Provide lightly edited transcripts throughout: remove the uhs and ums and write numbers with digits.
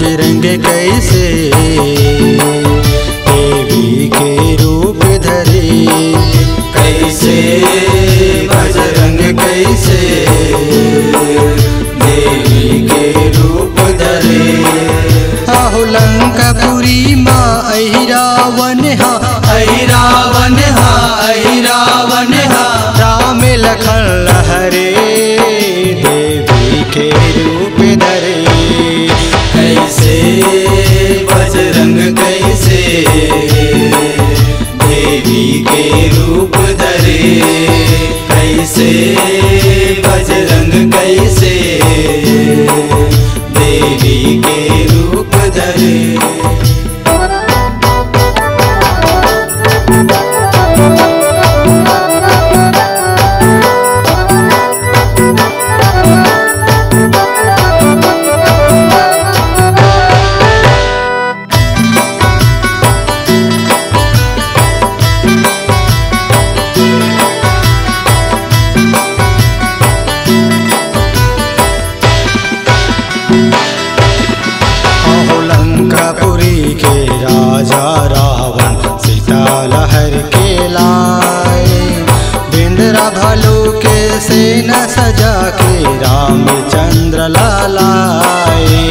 बजरंग कैसे देवी के रूप धरे। कैसे बजरंग कैसे देवी के रूप धरे। आहु लंकापुरी माँ अहिरावन हा, अहिरावन हा, अहिरावन हा। राम लखन लहरे देवी के रूप धरे। कैसे बजरंग कैसे देवी के रूप धरे। कैसे बजरंग कैसे देवी के रूप धरे। लंकापुरी के राजा रावण सीता लहर के लाए। बिंद्रा भालू के सेना सजा के रामचंद्र लाए।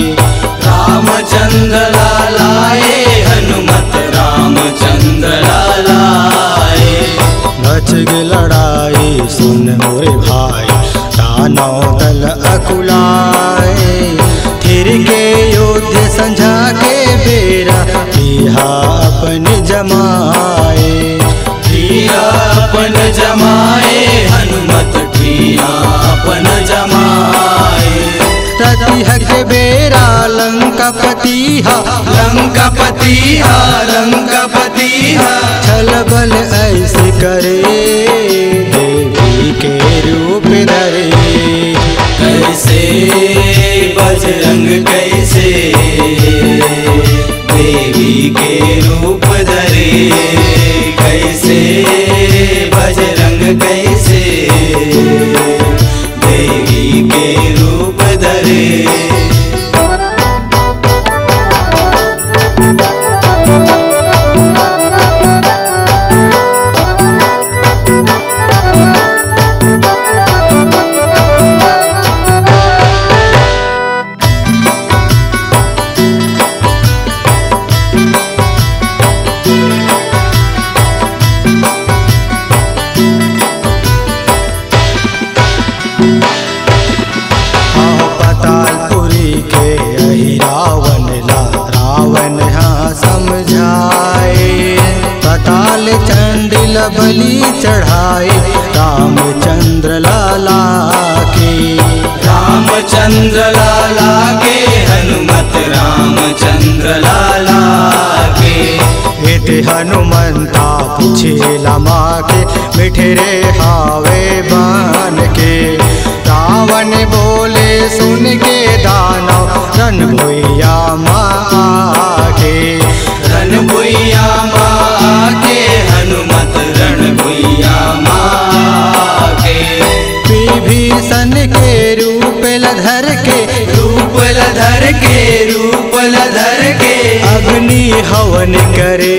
रामचंद्र लाए हनुमत रामचंद्र लाए। बच गई लड़ाई सुन मोरे भाई दानव दल अकुलाए। फिर के योद्ध संझा के बेरा किया अपन जमाए। किया अपन जमाए हनुमत किया अपन जमाए। रतिह के बेरा लंकापति हा, लंकापति हा, लंकापति हा। छल बल ऐसे करे देवी के रूप धरे। कैसे बजरंग कैसे देवी के रूप धरे। कैसे बजरंग कैसे देवी के रूप धरे। पातालपुरी के अहिरावन ला रावण हाँ समझाए। पाताल चंडिल बलि चढ़ाए रामचंद्र लाला के। रामचंद्र लाला के हनुमत रामचंद्र लाला के। इति हनुमंता पूछे लमा के मिठे रे हावे बान के। रावण बोले सुन के दानव रण भुइया माँ के। रण भुइया माँ के हनुमत रण भुइया माँ के। विभीषण के रूप लधर के, रूप लधर के, रूप लधर के। अग्नि हवन करे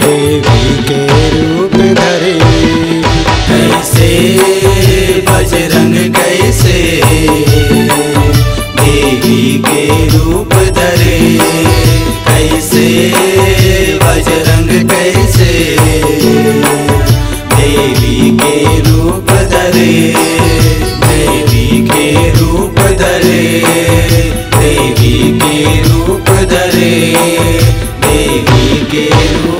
देवी के रूप धरे। कैसे बजरंग कैसे देवी के रूप धरे। कैसे बजरंग कैसे देवी के रूप धरे। देवी के रूप धरे। देवी के रूप धरे। देवी के रूप